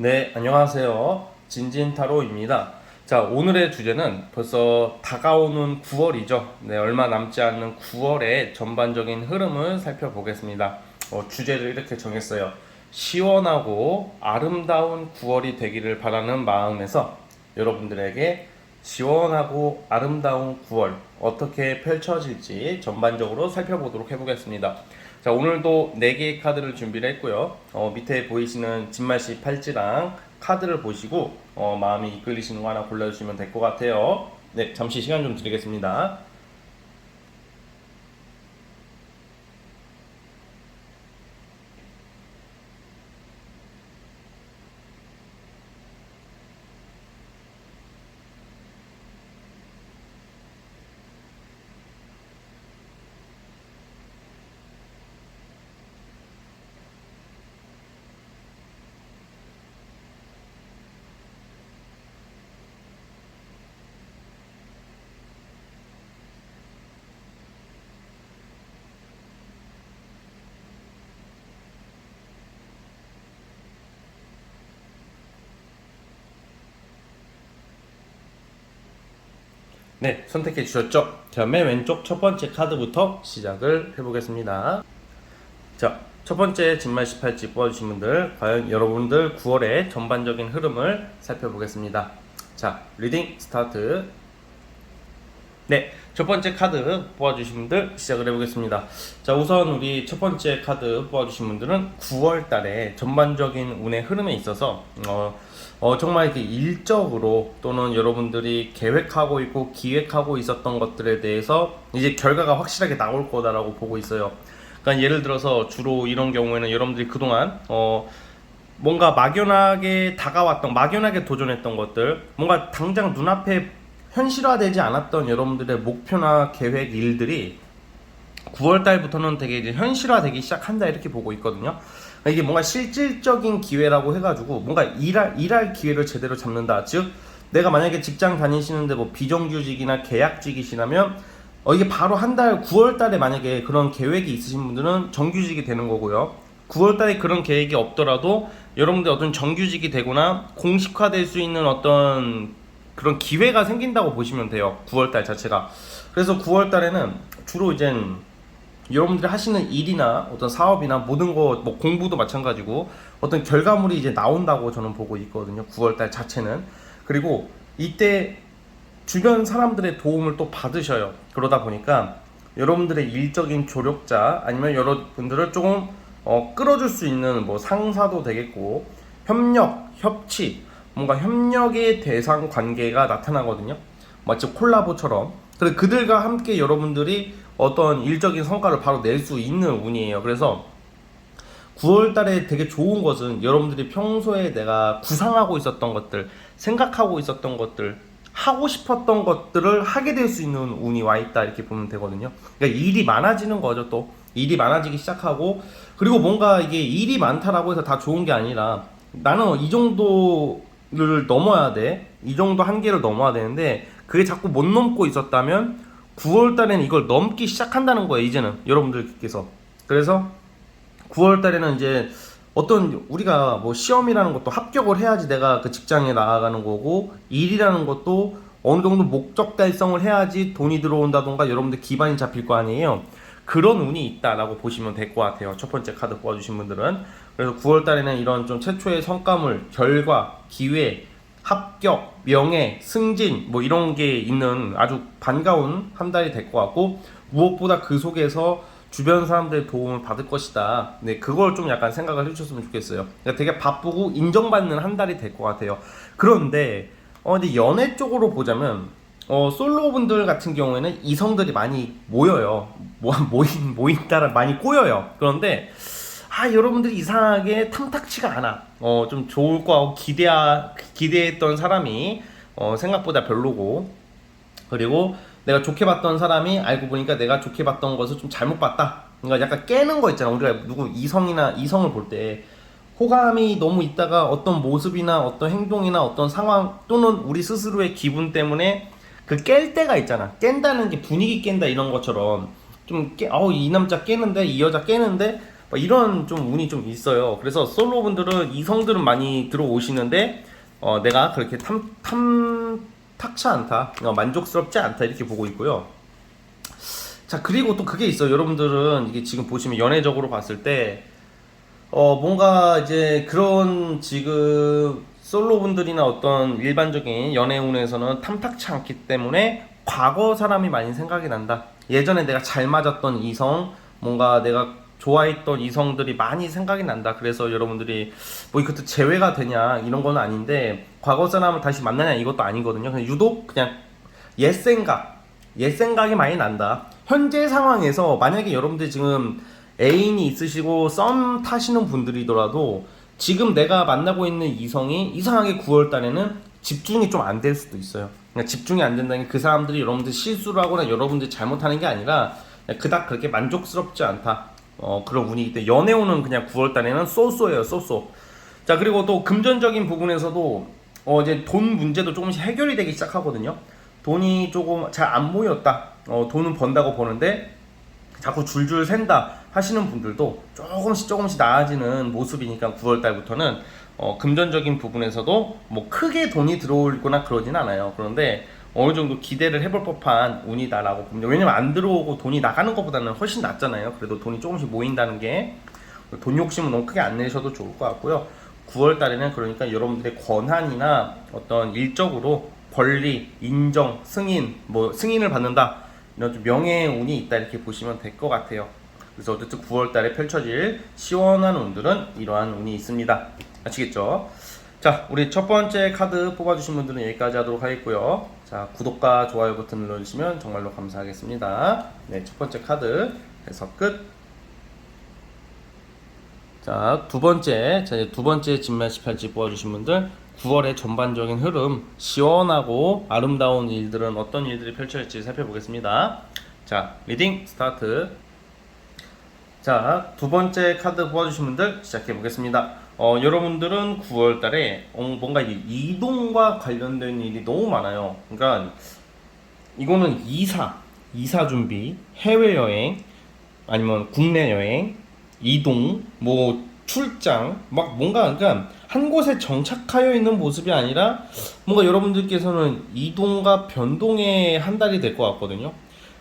네, 안녕하세요. 진진타로입니다. 자, 오늘의 주제는 벌써 다가오는 9월이죠. 네, 얼마 남지 않는 9월의 전반적인 흐름을 살펴보겠습니다. 주제를 이렇게 정했어요. 시원하고 아름다운 9월이 되기를 바라는 마음에서 여러분들에게 시원하고 아름다운 9월 어떻게 펼쳐질지 전반적으로 살펴보도록 해보겠습니다. 자, 오늘도 4개의 카드를 준비를 했고요. 밑에 보이시는 진말씨 팔찌랑 카드를 보시고 마음이 이끌리시는 거 하나 골라주시면 될 것 같아요. 네, 잠시 시간 좀 드리겠습니다. 네, 선택해 주셨죠? 자, 맨 왼쪽 첫 번째 카드부터 시작을 해보겠습니다. 자, 첫 번째 진말씨 팔찌 뽑아주신 분들, 과연 여러분들 9월의 전반적인 흐름을 살펴보겠습니다. 자, 리딩 스타트. 네, 첫 번째 카드 뽑아주신 분들 시작을 해보겠습니다. 자, 우선 우리 첫 번째 카드 뽑아주신 분들은 9월 달에 전반적인 운의 흐름에 있어서 정말 이렇게 일적으로 또는 여러분들이 계획하고 있고 기획하고 있었던 것들에 대해서 이제 결과가 확실하게 나올 거다라고 보고 있어요. 그러니까 예를 들어서 주로 이런 경우에는 여러분들이 그동안 뭔가 막연하게 다가왔던, 막연하게 도전했던 것들, 뭔가 당장 눈앞에 현실화되지 않았던 여러분들의 목표나 계획, 일들이 9월 달부터는 되게 이제 현실화되기 시작한다 이렇게 보고 있거든요. 그러니까 이게 뭔가 실질적인 기회라고 해가지고 뭔가 일할 기회를 제대로 잡는다. 즉 내가 만약에 직장 다니시는데 뭐 비정규직이나 계약직이시라면 이게 바로 한 달 9월 달에 만약에 그런 계획이 있으신 분들은 정규직이 되는 거고요. 9월 달에 그런 계획이 없더라도 여러분들 어떤 정규직이 되거나 공식화될 수 있는 어떤 그런 기회가 생긴다고 보시면 돼요. 9월달 자체가. 그래서 9월달에는 주로 이제 여러분들이 하시는 일이나 어떤 사업이나 모든 거, 뭐 공부도 마찬가지고 어떤 결과물이 이제 나온다고 저는 보고 있거든요. 9월달 자체는. 그리고 이때 주변 사람들의 도움을 또 받으셔요. 그러다 보니까 여러분들의 일적인 조력자 아니면 여러분들을 조금 끌어줄 수 있는 뭐 상사도 되겠고 협력, 협치 뭔가 협력의 대상 관계가 나타나거든요. 마치 콜라보처럼. 그래서 그들과 함께 여러분들이 어떤 일적인 성과를 바로 낼 수 있는 운이에요. 그래서 9월 달에 되게 좋은 것은 여러분들이 평소에 내가 구상하고 있었던 것들, 생각하고 있었던 것들, 하고 싶었던 것들을 하게 될 수 있는 운이 와 있다 이렇게 보면 되거든요. 그러니까 일이 많아지는 거죠. 또 일이 많아지기 시작하고, 그리고 뭔가 이게 일이 많다라고 해서 다 좋은 게 아니라 나는 이 정도를 넘어야 돼, 이 정도 한계를 넘어야 되는데 그게 자꾸 못 넘고 있었다면 9월 달에는 이걸 넘기 시작한다는 거예요. 이제는 여러분들께서. 그래서 9월 달에는 이제 어떤 우리가 뭐 시험이라는 것도 합격을 해야지 내가 그 직장에 나아가는 거고, 일이라는 것도 어느 정도 목적 달성을 해야지 돈이 들어온다던가 여러분들 기반이 잡힐 거 아니에요. 그런 운이 있다라고 보시면 될 것 같아요. 첫 번째 카드 뽑아주신 분들은. 그래서 9월 달에는 이런 좀 최초의 성과물, 결과, 기회, 합격, 명예, 승진 뭐 이런 게 있는 아주 반가운 한 달이 될 것 같고, 무엇보다 그 속에서 주변 사람들의 도움을 받을 것이다. 네, 그걸 좀 약간 생각을 해주셨으면 좋겠어요. 그러니까 되게 바쁘고 인정받는 한 달이 될 것 같아요. 그런데 근데 연애 쪽으로 보자면 솔로분들 같은 경우에는 이성들이 많이 모여요. 모인다라 많이 꼬여요. 그런데 여러분들이 이상하게 탐탁치가 않아. 좀 좋을 거 같고 기대했던 사람이 생각보다 별로고, 그리고 내가 좋게 봤던 사람이 알고 보니까 내가 좋게 봤던 것을 좀 잘못 봤다. 그러니까 약간 깨는 거 있잖아. 우리가 누구 이성을 볼 때 호감이 너무 있다가 어떤 모습이나 어떤 행동이나 어떤 상황 또는 우리 스스로의 기분 때문에 그 깰 때가 있잖아. 깬다는 게 분위기 깬다 이런 것처럼 좀 이 남자 깨는데 이 여자 깨는데 뭐 이런 좀 운이 좀 있어요. 그래서 솔로 분들은 이성들은 많이 들어오시는데 내가 그렇게 탐탁치 않다, 만족스럽지 않다 이렇게 보고 있고요. 자, 그리고 또 그게 있어요. 여러분들은 이게 지금 보시면 연애적으로 봤을 때 뭔가 이제 그런 지금 솔로분들이나 어떤 일반적인 연애운에서는 탐탁치 않기 때문에 과거 사람이 많이 생각이 난다. 예전에 내가 잘 맞았던 이성, 뭔가 내가 좋아했던 이성들이 많이 생각이 난다. 그래서 여러분들이 뭐 이것도 재회가 되냐 이런 건 아닌데 과거 사람을 다시 만나냐 이것도 아니거든요. 그냥 유독 그냥 옛 생각, 옛 생각이 많이 난다. 현재 상황에서 만약에 여러분들 지금 애인이 있으시고 썸 타시는 분들이더라도 지금 내가 만나고 있는 이성이 이상하게 9월 달에는 집중이 좀 안 될 수도 있어요. 그러니까 집중이 안 된다는 게 그 사람들이 여러분들 실수를 하거나 여러분들이 잘못하는 게 아니라 그닥 그렇게 만족스럽지 않다. 그런 운이기 때문에 연애운은 그냥 9월 달에는 쏘쏘예요, 쏘쏘. 자, 그리고 또 금전적인 부분에서도 이제 돈 문제도 조금씩 해결이 되기 시작하거든요. 돈이 조금 잘 안 모였다. 돈은 번다고 보는데 자꾸 줄줄 샌다 하시는 분들도 조금씩 나아지는 모습이니까 9월 달부터는 금전적인 부분에서도 뭐 크게 돈이 들어오거나 그러진 않아요. 그런데 어느 정도 기대를 해볼 법한 운이다라고 봅니다. 왜냐면 안 들어오고 돈이 나가는 것보다는 훨씬 낫잖아요. 그래도 돈이 조금씩 모인다는 게 돈 욕심은 너무 크게 안 내셔도 좋을 것 같고요. 9월 달에는 그러니까 여러분들의 권한이나 어떤 일적으로 권리, 인정, 승인, 뭐 승인을 받는다 이런 좀 명예의 운이 있다 이렇게 보시면 될 것 같아요. 그래서 어쨌든 9월 달에 펼쳐질 시원한 운들은 이러한 운이 있습니다. 아시겠죠? 자, 우리 첫 번째 카드 뽑아주신 분들은 여기까지 하도록 하겠고요. 자, 구독과 좋아요 버튼 눌러주시면 정말로 감사하겠습니다. 네, 첫 번째 카드 해서 끝. 자, 두 번째 진면시 팔찌 뽑아주신 분들 9월의 전반적인 흐름, 시원하고 아름다운 일들은 어떤 일들이 펼쳐질지 살펴보겠습니다. 자, 리딩 스타트. 자, 두 번째 카드 뽑아주신 분들 시작해 보겠습니다. 여러분들은 9월 달에 뭔가 이동과 관련된 일이 너무 많아요. 그러니까 이거는 이사 준비, 해외여행, 아니면 국내 여행, 이동, 뭐 출장, 막 뭔가 그러니까 한 곳에 정착하여 있는 모습이 아니라 뭔가 여러분들께서는 이동과 변동의 한 달이 될 것 같거든요.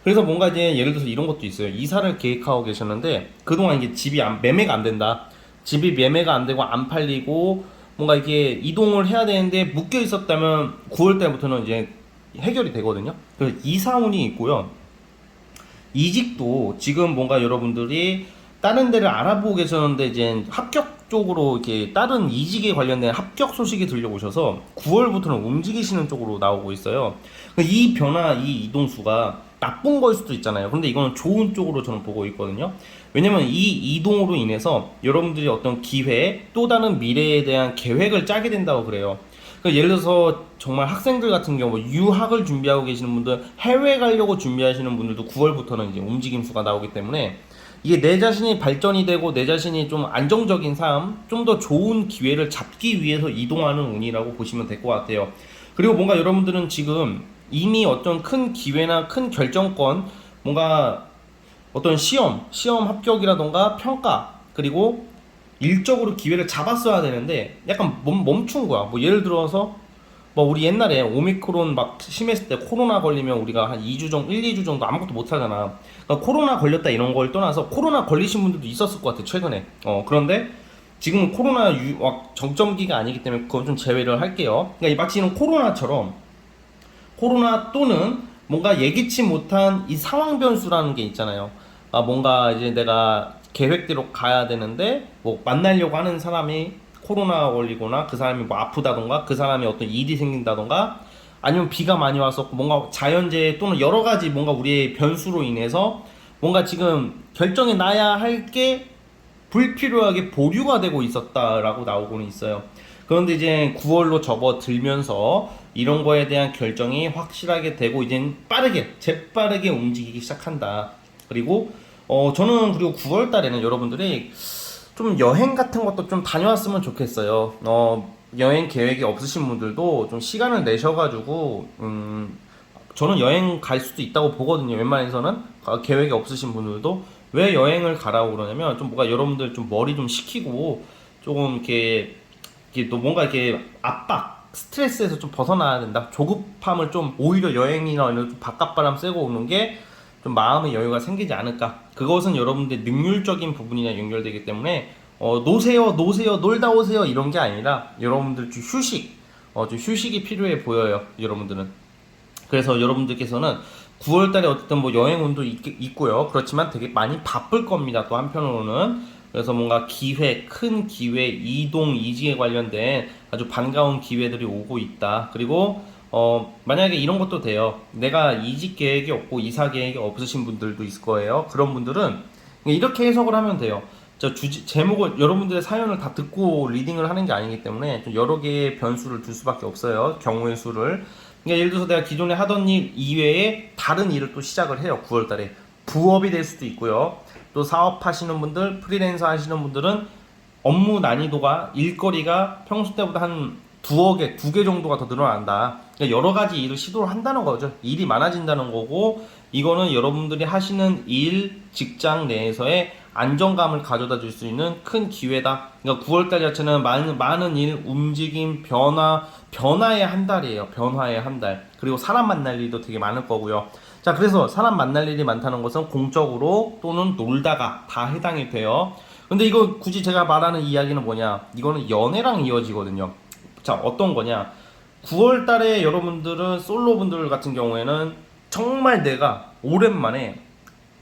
그래서 뭔가 이제 예를 들어서 이런 것도 있어요. 이사를 계획하고 계셨는데 그동안 이게 매매가 안 된다. 집이 매매가 안 되고 안 팔리고 뭔가 이게 이동을 해야 되는데 묶여 있었다면 9월 달부터는 이제 해결이 되거든요. 그래서 이사운이 있고요. 이직도 지금 뭔가 여러분들이 다른 데를 알아보고 계셨는데 이제 합격 쪽으로 이렇게 다른 이직에 관련된 합격 소식이 들려오셔서 9월부터는 움직이시는 쪽으로 나오고 있어요. 이 변화, 이 이동수가 나쁜 걸 수도 있잖아요. 근데 이거는 좋은 쪽으로 저는 보고 있거든요. 왜냐면 이 이동으로 인해서 여러분들이 어떤 기회, 또 다른 미래에 대한 계획을 짜게 된다고 그래요. 그러니까 예를 들어서 정말 학생들 같은 경우 유학을 준비하고 계시는 분들, 해외 가려고 준비하시는 분들도 9월부터는 이제 움직임수가 나오기 때문에 이게 내 자신이 발전이 되고 내 자신이 좀 안정적인 삶, 좀 더 좋은 기회를 잡기 위해서 이동하는 운이라고 보시면 될 것 같아요. 그리고 뭔가 여러분들은 지금 이미 어떤 큰 기회나 큰 결정권, 뭔가 어떤 시험 합격이라던가 평가, 그리고 일적으로 기회를 잡았어야 되는데 약간 멈춘 거야. 뭐 예를 들어서 뭐 우리 옛날에 오미크론 막 심했을 때 코로나 걸리면 우리가 한 2주 정도, 1, 2주 정도 아무것도 못 하잖아. 그러니까 코로나 걸렸다 이런 걸 떠나서 코로나 걸리신 분들도 있었을 것 같아, 최근에. 그런데 지금은 코로나 정점기가 아니기 때문에 그건 좀 제외를 할게요. 그러니까 마치 이런 코로나처럼 코로나 또는 뭔가 예기치 못한 이 상황 변수라는 게 있잖아요. 뭔가 이제 내가 계획대로 가야 되는데 뭐 만나려고 하는 사람이 코로나 걸리거나 그 사람이 뭐 아프다던가 그 사람이 어떤 일이 생긴다던가 아니면 비가 많이 와서 뭔가 자연재해 또는 여러 가지 뭔가 우리의 변수로 인해서 뭔가 지금 결정해 놔야 할 게 불필요하게 보류가 되고 있었다라고 나오고는 있어요. 그런데 이제 9월로 접어들면서 이런 거에 대한 결정이 확실하게 되고 이제 재빠르게 움직이기 시작한다. 그리고 저는 그리고 9월 달에는 여러분들이 좀 여행 같은 것도 좀 다녀왔으면 좋겠어요. 여행 계획이 없으신 분들도 좀 시간을 내셔가지고 저는 여행 갈 수도 있다고 보거든요. 웬만해서는 계획이 없으신 분들도 왜 여행을 가라고 그러냐면 좀 뭔가 여러분들 좀 머리 좀 식히고 조금 이렇게 또 뭔가 이렇게 압박, 스트레스에서 좀 벗어나야 된다. 조급함을 좀 오히려 여행이나 이런 좀 바깥바람 쐬고 오는 게 좀 마음의 여유가 생기지 않을까. 그것은 여러분들 능률적인 부분이나 연결되기 때문에 노세요, 노세요, 놀다 오세요 이런 게 아니라 여러분들 좀 좀 휴식이 필요해 보여요. 여러분들은. 그래서 여러분들께서는 9월 달에 어쨌든 뭐 여행 운도 있고요. 그렇지만 되게 많이 바쁠 겁니다. 또 한편으로는. 그래서 뭔가 기회, 큰 기회, 이동, 이직에 관련된 아주 반가운 기회들이 오고 있다. 그리고 만약에 이런 것도 돼요. 내가 이직 계획이 없고 이사 계획이 없으신 분들도 있을 거예요. 그런 분들은 이렇게 해석을 하면 돼요. 제목을 여러분들의 사연을 다 듣고 리딩을 하는 게 아니기 때문에 좀 여러 개의 변수를 둘 수밖에 없어요. 경우의 수를. 그러니까 예를 들어서 내가 기존에 하던 일 이외에 다른 일을 또 시작을 해요. 9월 달에. 부업이 될 수도 있고요. 또 사업하시는 분들, 프리랜서 하시는 분들은 업무 난이도가, 일거리가 평소 때보다 한 두어 개, 두 개 정도가 더 늘어난다. 그러니까 여러 가지 일을 시도를 한다는 거죠. 일이 많아진다는 거고, 이거는 여러분들이 하시는 일, 직장 내에서의 안정감을 가져다 줄 수 있는 큰 기회다. 그러니까 9월달 자체는 많은 일, 움직임, 변화의 한 달이에요. 변화의 한 달. 그리고 사람 만날 일도 되게 많을 거고요. 자, 그래서 사람 만날 일이 많다는 것은 공적으로 또는 놀다가 다 해당이 돼요. 근데 이거 굳이 제가 말하는 이야기는 뭐냐? 이거는 연애랑 이어지거든요. 자, 어떤 거냐? 9월 달에 여러분들은 솔로분들 같은 경우에는 정말 내가 오랜만에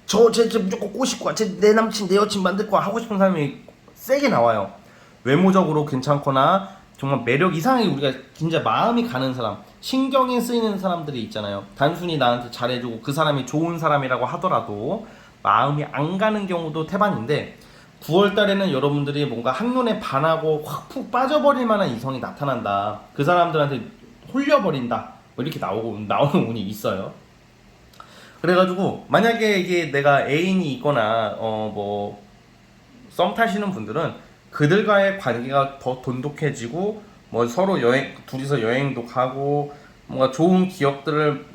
쟤 무조건 꼬실 거야. 쟤 내 남친, 내 여친 만들 거야. 하고 싶은 사람이 세게 나와요. 외모적으로 괜찮거나 정말 매력 이상하게 우리가 진짜 마음이 가는 사람, 신경이 쓰이는 사람들이 있잖아요. 단순히 나한테 잘해주고 그 사람이 좋은 사람이라고 하더라도 마음이 안 가는 경우도 태반인데 9월 달에는 여러분들이 뭔가 한눈에 반하고 확 푹 빠져버릴 만한 이성이 나타난다. 그 사람들한테 홀려버린다. 뭐 이렇게 나오는 운이 있어요. 그래가지고 만약에 이게 내가 애인이 있거나 뭐 썸 타시는 분들은 그들과의 관계가 더 돈독해지고 뭐 서로 둘이서 여행도 가고 뭔가 좋은 기억들을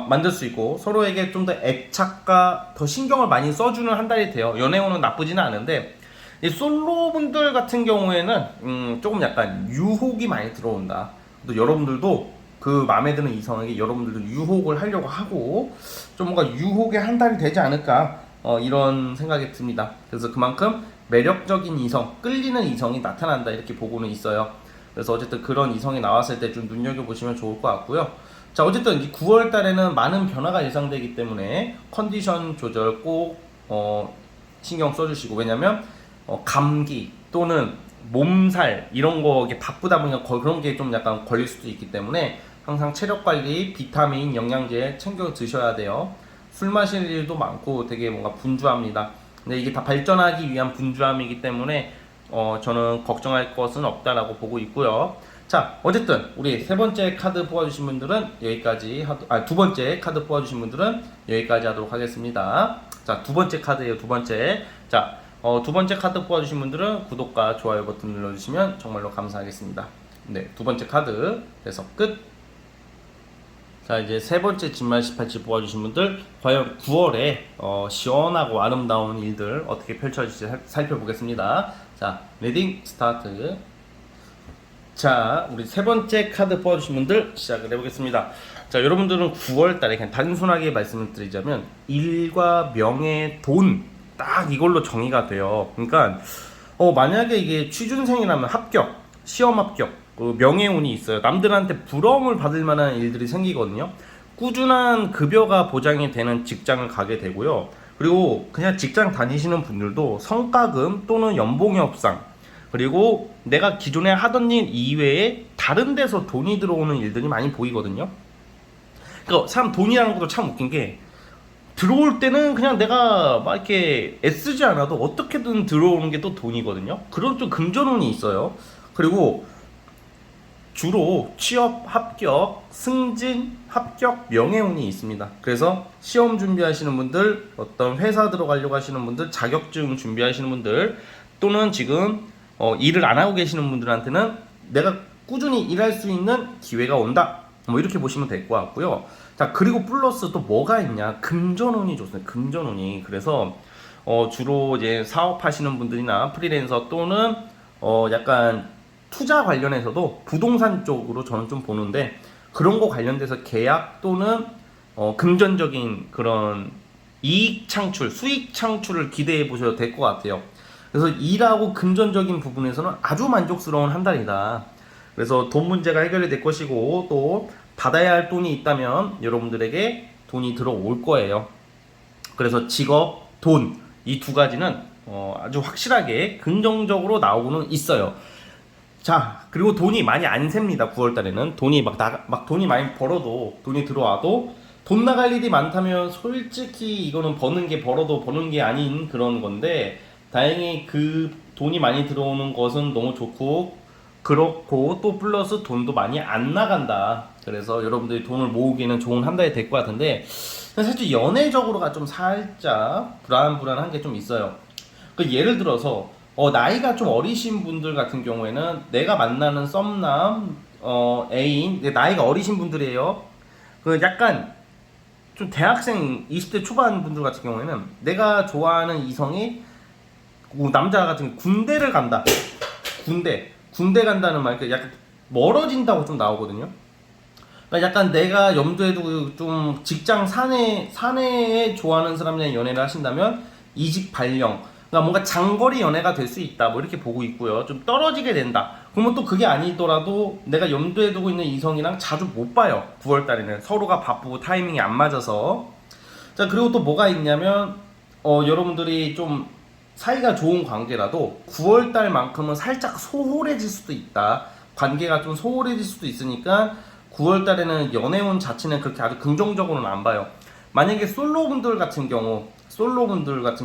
만들 수 있고 서로에게 좀 더 애착과 더 신경을 많이 써주는 한 달이 돼요. 연애운은 나쁘지는 않은데 이 솔로분들 같은 경우에는 조금 약간 유혹이 많이 들어온다. 또 여러분들도 그 마음에 드는 이성에게 여러분들도 유혹을 하려고 하고 좀 뭔가 유혹의 한 달이 되지 않을까 이런 생각이 듭니다. 그래서 그만큼 매력적인 이성, 끌리는 이성이 나타난다 이렇게 보고는 있어요. 그래서 어쨌든 그런 이성이 나왔을 때 좀 눈여겨보시면 좋을 것 같고요. 자, 어쨌든 이 9월 달에는 많은 변화가 예상되기 때문에 컨디션 조절 꼭 신경 써주시고, 왜냐면 감기 또는 몸살 이런 거 이게 바쁘다 보니까 그런 게 좀 약간 걸릴 수도 있기 때문에 항상 체력 관리, 비타민, 영양제 챙겨 드셔야 돼요. 술 마실 일도 많고 되게 뭔가 분주합니다. 근데 이게 다 발전하기 위한 분주함이기 때문에 저는 걱정할 것은 없다라고 보고 있고요. 자, 어쨌든 우리 세 번째 카드 뽑아주신 분들은 여기까지 두 번째 카드 뽑아주신 분들은 여기까지 하도록 하겠습니다. 자, 두 번째 카드예요. 두 번째. 자, 두 번째 카드 뽑아주신 분들은 구독과 좋아요 버튼 눌러주시면 정말로 감사하겠습니다. 네, 두 번째 카드 그래서 끝. 자, 이제 세 번째 진말 18지 뽑아주신 분들 과연 9월에 시원하고 아름다운 일들 어떻게 펼쳐질지 살펴보겠습니다. 자, 리딩 스타트. 자, 우리 세 번째 카드 뽑아주신 분들 시작을 해보겠습니다. 자, 여러분들은 9월 달에 그냥 단순하게 말씀을 드리자면 일과 명예, 돈 딱 이걸로 정의가 돼요. 그러니까 만약에 이게 취준생이라면 합격, 시험 합격, 명예운이 있어요. 남들한테 부러움을 받을 만한 일들이 생기거든요. 꾸준한 급여가 보장이 되는 직장을 가게 되고요. 그리고 그냥 직장 다니시는 분들도 성과금 또는 연봉 협상, 그리고 내가 기존에 하던 일 이외에 다른 데서 돈이 들어오는 일들이 많이 보이거든요. 그러니까 사람 돈이라는 것도 참 웃긴 게 들어올 때는 그냥 내가 막 이렇게 애쓰지 않아도 어떻게든 들어오는 게 또 돈이거든요. 그런 좀 금전운이 있어요. 그리고 주로 취업 합격, 승진 합격, 명예운이 있습니다. 그래서 시험 준비하시는 분들, 어떤 회사 들어가려고 하시는 분들, 자격증 준비하시는 분들, 또는 지금 일을 안 하고 계시는 분들한테는 내가 꾸준히 일할 수 있는 기회가 온다. 뭐 이렇게 보시면 될 것 같고요. 자, 그리고 플러스 또 뭐가 있냐? 금전운이 좋습니다. 금전운이. 그래서 주로 이제 사업하시는 분들이나 프리랜서 또는 약간 투자 관련해서도 부동산 쪽으로 저는 좀 보는데, 그런 거 관련돼서 계약 또는 금전적인 그런 이익 창출, 수익 창출을 기대해 보셔도 될 것 같아요. 그래서 일하고 금전적인 부분에서는 아주 만족스러운 한 달이다. 그래서 돈 문제가 해결이 될 것이고, 또 받아야 할 돈이 있다면 여러분들에게 돈이 들어올 거예요. 그래서 직업, 돈, 이 두 가지는 아주 확실하게 긍정적으로 나오고는 있어요. 자, 그리고 돈이 많이 안 셉니다. 9월 달에는 돈이 막 돈이 많이 벌어도, 돈이 들어와도 돈 나갈 일이 많다면 솔직히 이거는 버는 게 벌어도 버는 게 아닌 그런 건데, 다행히 그 돈이 많이 들어오는 것은 너무 좋고, 그렇고 또 플러스 돈도 많이 안 나간다. 그래서 여러분들이 돈을 모으기에는 좋은 한 달이 될 것 같은데, 사실 연애적으로가 좀 살짝 불안한 게 좀 있어요. 그 예를 들어서 나이가 좀 어리신 분들 같은 경우에는, 내가 만나는 썸남, 애인, 나이가 어리신 분들이에요. 그 약간 좀 대학생 20대 초반 분들 같은 경우에는, 내가 좋아하는 이성이 남자 같은 경우 군대를 간다. 군대 간다는 말, 약간 멀어진다고 좀 나오거든요. 그러니까 약간 내가 염두에 두고 좀 직장 사내에 좋아하는 사람이랑 연애를 하신다면 이직 발령, 그러니까 뭔가 장거리 연애가 될 수 있다, 뭐 이렇게 보고 있고요. 좀 떨어지게 된다. 그러면 또 그게 아니더라도 내가 염두에 두고 있는 이성이랑 자주 못 봐요. 9월 달에는 서로가 바쁘고 타이밍이 안 맞아서. 자, 그리고 또 뭐가 있냐면 여러분들이 좀 사이가 좋은 관계라도 9월 달만큼은 살짝 소홀해질 수도 있다. 관계가 좀 소홀해질 수도 있으니까 9월 달에는 연애운 자체는 그렇게 아주 긍정적으로는 안 봐요. 만약에 솔로분들 같은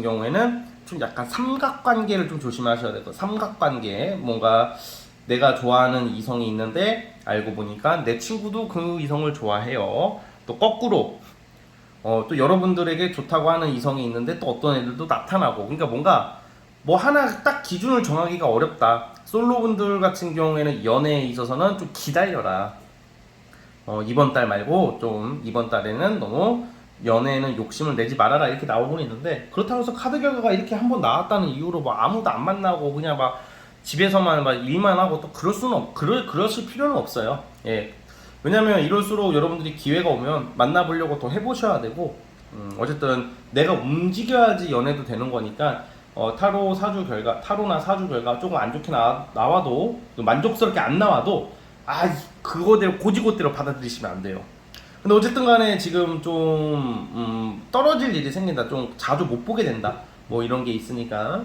경우에는 좀 약간 삼각관계를 좀 조심하셔야 돼요. 삼각관계, 뭔가 내가 좋아하는 이성이 있는데 알고 보니까 내 친구도 그 이성을 좋아해요. 또 거꾸로 또 여러분들에게 좋다고 하는 이성이 있는데 또 어떤 애들도 나타나고, 그러니까 뭔가 뭐 하나 딱 기준을 정하기가 어렵다. 솔로분들 같은 경우에는 연애에 있어서는 좀 기다려라. 이번 달 말고 좀 이번 달에는 너무 연애에는 욕심을 내지 말아라, 이렇게 나오곤 있는데, 그렇다고 해서 카드 결과가 이렇게 한번 나왔다는 이유로 뭐 아무도 안 만나고 그냥 막 집에서만 막 일만 하고 또 그러실 필요는 없어요. 예. 왜냐면 이럴수록 여러분들이 기회가 오면 만나보려고 더 해보셔야 되고, 어쨌든 내가 움직여야지 연애도 되는 거니까, 타로나 사주 결과 조금 안 좋게 나와도, 만족스럽게 안 나와도 그거대로 고지고대로 받아들이시면 안 돼요. 근데 어쨌든 간에 지금 좀 떨어질 일이 생긴다, 좀 자주 못 보게 된다, 뭐 이런 게 있으니까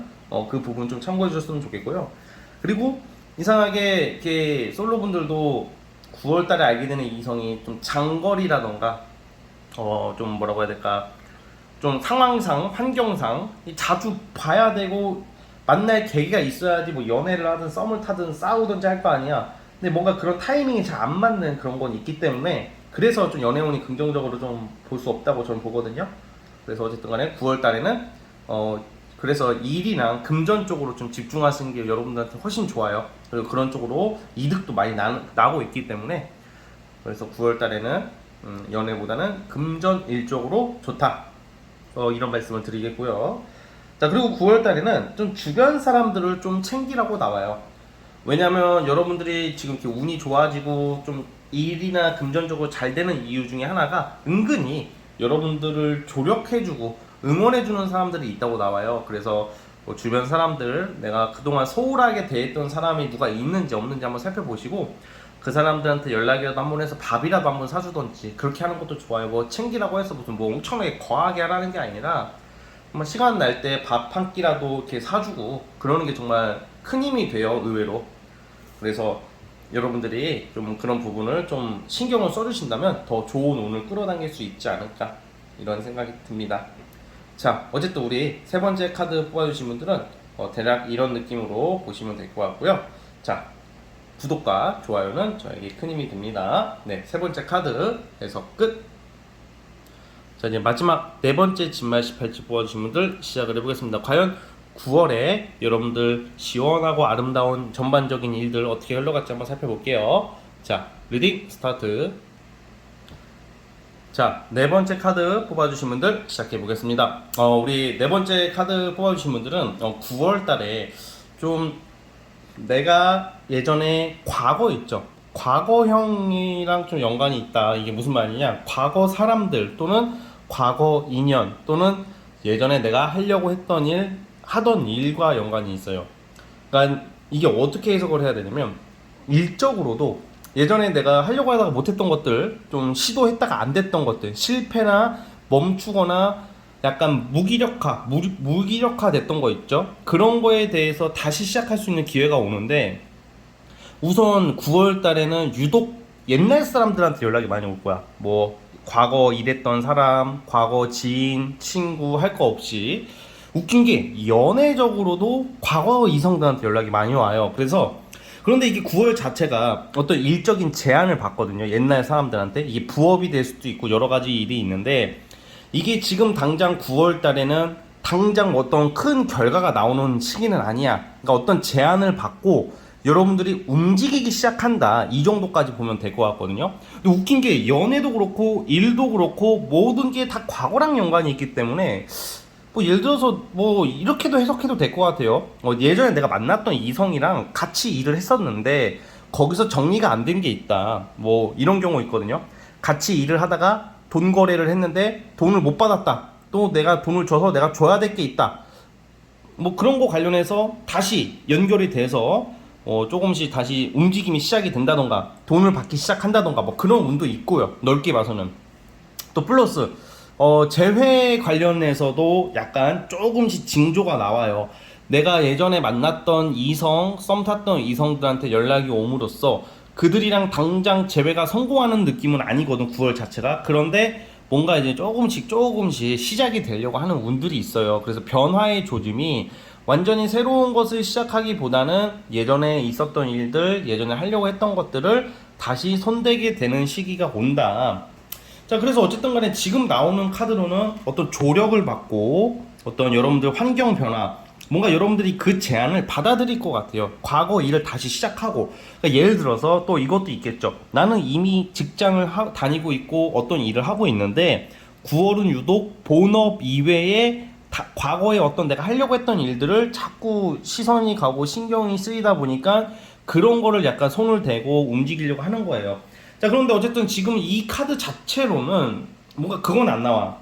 그 부분 좀 참고해 주셨으면 좋겠고요. 그리고 이상하게 이렇게 솔로분들도 9월 달에 알게 되는 이성이 좀 장거리라던가 좀 뭐라고 해야 될까, 좀 상황상, 환경상 자주 봐야 되고 만날 계기가 있어야지 뭐 연애를 하든 썸을 타든 싸우든지 할 거 아니야. 근데 뭔가 그런 타이밍이 잘 안 맞는 그런 건 있기 때문에, 그래서 좀 연애운이 긍정적으로 좀 볼 수 없다고 저는 보거든요. 그래서 어쨌든 간에 9월 달에는 그래서 일이나 금전 쪽으로 좀 집중하시는 게 여러분들한테 훨씬 좋아요. 그리고 그런 쪽으로 이득도 많이 나고 있기 때문에, 그래서 9월 달에는 연애보다는 금전 일 쪽으로 좋다, 이런 말씀을 드리겠고요. 자, 그리고 9월 달에는 좀 주변 사람들을 좀 챙기라고 나와요. 왜냐면 여러분들이 지금 이렇게 운이 좋아지고 좀 일이나 금전적으로 잘 되는 이유 중에 하나가, 은근히 여러분들을 조력해주고 응원해주는 사람들이 있다고 나와요. 그래서 뭐 주변 사람들, 내가 그동안 소홀하게 대했던 사람이 누가 있는지 없는지 한번 살펴보시고, 그 사람들한테 연락이라도 한번 해서 밥이라도 한번 사주던지 그렇게 하는 것도 좋아요. 뭐 챙기라고 해서 무슨 뭐 엄청나게 거하게 하라는 게 아니라, 한번 시간 날 때 밥 한 끼라도 이렇게 사주고 그러는 게 정말 큰 힘이 돼요, 의외로. 그래서 여러분들이 좀 그런 부분을 좀 신경을 써주신다면 더 좋은 운을 끌어당길 수 있지 않을까, 이런 생각이 듭니다. 자, 어쨌든 우리 세 번째 카드 뽑아주신 분들은 대략 이런 느낌으로 보시면 될 것 같고요. 자, 구독과 좋아요는 저에게 큰 힘이 됩니다. 네, 세 번째 카드 해석 끝. 자, 이제 마지막 네 번째 진말 18지 뽑아주신 분들 시작을 해보겠습니다. 과연 9월에 여러분들 시원하고 아름다운 전반적인 일들 어떻게 흘러갈지 한번 살펴볼게요. 자, 리딩 스타트. 자, 네 번째 카드 뽑아주신 분들 시작해 보겠습니다. 우리 네 번째 카드 뽑아주신 분들은 9월 달에 좀 내가 예전에 과거 있죠. 과거형이랑 좀 연관이 있다. 이게 무슨 말이냐? 과거 사람들 또는 과거 인연 또는 예전에 내가 하려고 했던 일, 하던 일과 연관이 있어요. 그러니까 이게 어떻게 해석을 해야 되냐면 일적으로도 예전에 내가 하려고 하다가 못했던 것들, 좀 시도했다가 안 됐던 것들, 실패나 멈추거나 약간 무기력화 됐던 거 있죠? 그런 거에 대해서 다시 시작할 수 있는 기회가 오는데, 우선 9월 달에는 유독 옛날 사람들한테 연락이 많이 올 거야. 뭐 과거 일했던 사람, 과거 지인, 친구 할 거 없이. 웃긴 게 연애적으로도 과거 이성들한테 연락이 많이 와요. 그런데 이게 9월 자체가 어떤 일적인 제한을 받거든요. 옛날 사람들한테. 이게 부업이 될 수도 있고 여러 가지 일이 있는데, 이게 지금 당장 9월 달에는 당장 어떤 큰 결과가 나오는 시기는 아니야. 그러니까 어떤 제한을 받고 여러분들이 움직이기 시작한다, 이 정도까지 보면 될 것 같거든요. 근데 웃긴 게 연애도 그렇고 일도 그렇고 모든 게 다 과거랑 연관이 있기 때문에 뭐 예를 들어서 뭐 이렇게도 해석해도 될 것 같아요. 예전에 내가 만났던 이성이랑 같이 일을 했었는데 거기서 정리가 안 된 게 있다, 뭐 이런 경우 있거든요. 같이 일을 하다가 돈 거래를 했는데 돈을 못 받았다, 또 내가 돈을 줘서 내가 줘야 될 게 있다, 뭐 그런 거 관련해서 다시 연결이 돼서 조금씩 다시 움직임이 시작이 된다던가 돈을 받기 시작한다던가 뭐 그런 운도 있고요. 넓게 봐서는. 또 플러스 재회 관련해서도 약간 조금씩 징조가 나와요. 내가 예전에 만났던 이성, 썸 탔던 이성들한테 연락이 옴으로써 그들이랑 당장 재회가 성공하는 느낌은 아니거든, 9월 자체가. 그런데 뭔가 이제 조금씩 시작이 되려고 하는 운들이 있어요. 그래서 변화의 조짐이 완전히 새로운 것을 시작하기보다는 예전에 있었던 일들, 예전에 하려고 했던 것들을 다시 손대게 되는 시기가 온다. 자, 그래서 어쨌든 간에 지금 나오는 카드로는 어떤 조력을 받고 어떤 여러분들 환경 변화, 뭔가 여러분들이 그 제안을 받아들일 것 같아요. 과거 일을 다시 시작하고. 그러니까 예를 들어서 또 이것도 있겠죠. 나는 이미 직장을 다니고 있고 어떤 일을 하고 있는데 9월은 유독 본업 이외에 과거에 어떤 내가 하려고 했던 일들을 자꾸 시선이 가고 신경이 쓰이다 보니까 그런 거를 약간 손을 대고 움직이려고 하는 거예요. 자, 그런데 어쨌든 지금 이 카드 자체로는 뭔가 그건 안 나와.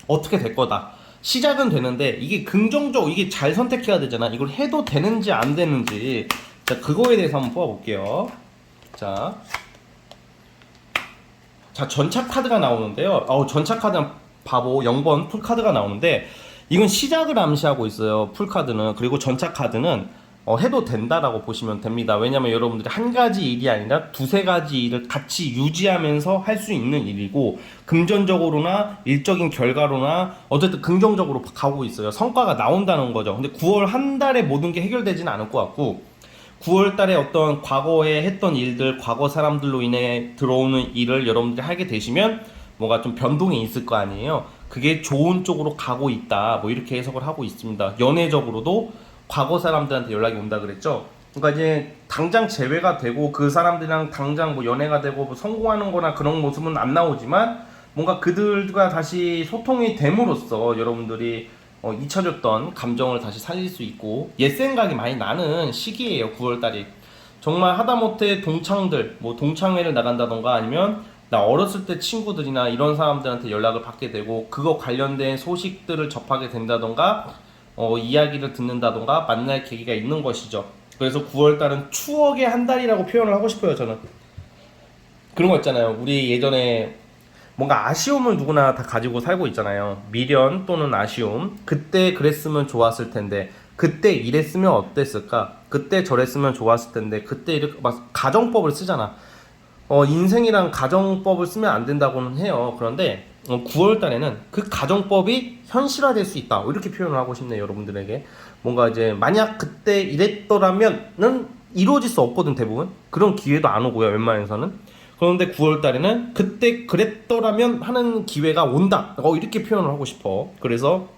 어떻게 될 거다. 시작은 되는데 이게 긍정적, 이게 잘 선택해야 되잖아. 이걸 해도 되는지 안 되는지. 자, 그거에 대해서 한번 뽑아볼게요. 자, 전차 카드가 나오는데요. 전차 카드 바보 0번 풀 카드가 나오는데, 이건 시작을 암시하고 있어요, 풀 카드는. 그리고 전차 카드는 해도 된다라고 보시면 됩니다. 왜냐면 여러분들이 한 가지 일이 아니라 두세 가지 일을 같이 유지하면서 할 수 있는 일이고, 금전적으로나 일적인 결과로나 어쨌든 긍정적으로 가고 있어요. 성과가 나온다는 거죠. 근데 9월 한 달에 모든 게 해결되지는 않을 것 같고, 9월 달에 어떤 과거에 했던 일들, 과거 사람들로 인해 들어오는 일을 여러분들이 하게 되시면 뭔가 좀 변동이 있을 거 아니에요. 그게 좋은 쪽으로 가고 있다, 뭐 이렇게 해석을 하고 있습니다. 연애적으로도 과거 사람들한테 연락이 온다 그랬죠. 그러니까 이제 당장 재회가 되고 그 사람들이랑 당장 뭐 연애가 되고 뭐 성공하는 거나 그런 모습은 안 나오지만, 뭔가 그들과 다시 소통이 됨으로써 여러분들이 잊혀졌던 감정을 다시 살릴 수 있고 옛 생각이 많이 나는 시기예요, 9월달이. 정말 하다못해 동창들, 뭐 동창회를 나간다던가 아니면 나 어렸을 때 친구들이나 이런 사람들한테 연락을 받게 되고 그거 관련된 소식들을 접하게 된다던가 이야기를 듣는다던가 만날 계기가 있는 것이죠. 그래서 9월달은 추억의 한 달이라고 표현을 하고 싶어요, 저는. 그런 거 있잖아요. 우리 예전에 뭔가 아쉬움을 누구나 다 가지고 살고 있잖아요. 미련 또는 아쉬움. 그때 그랬으면 좋았을 텐데, 그때 이랬으면 어땠을까, 그때 저랬으면 좋았을 텐데, 그때 이렇게 막 가정법을 쓰잖아. 인생이랑 가정법을 쓰면 안 된다고는 해요. 그런데 9월 달에는 그 가정법이 현실화될 수 있다, 이렇게 표현을 하고 싶네요, 여러분들에게. 뭔가 이제 만약 그때 이랬더라면은 이루어질 수 없거든, 대부분. 그런 기회도 안 오고요, 웬만해서는. 그런데 9월 달에는 그때 그랬더라면 하는 기회가 온다, 이렇게 표현을 하고 싶어. 그래서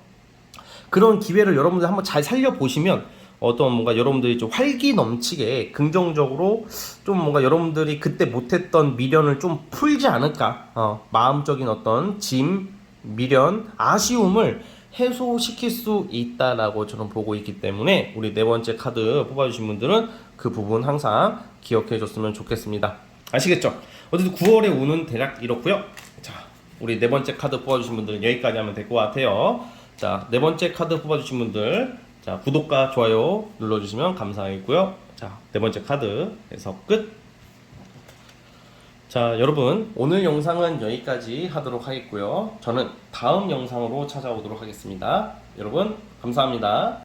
그런 기회를 여러분들 한번 잘 살려보시면 어떤 뭔가 여러분들이 좀 활기 넘치게 긍정적으로 좀 뭔가 여러분들이 그때 못했던 미련을 좀 풀지 않을까, 마음적인 어떤 짐, 미련, 아쉬움을 해소시킬 수 있다라고 저는 보고 있기 때문에 우리 네 번째 카드 뽑아주신 분들은 그 부분 항상 기억해 줬으면 좋겠습니다. 아시겠죠? 어쨌든 9월의 운은 대략 이렇고요. 자, 우리 네 번째 카드 뽑아주신 분들은 여기까지 하면 될 것 같아요. 자, 네 번째 카드 뽑아주신 분들, 자, 구독과 좋아요 눌러주시면 감사하겠고요. 자, 네 번째 카드 해서 끝. 자, 여러분, 오늘 영상은 여기까지 하도록 하겠고요. 저는 다음 영상으로 찾아오도록 하겠습니다. 여러분, 감사합니다.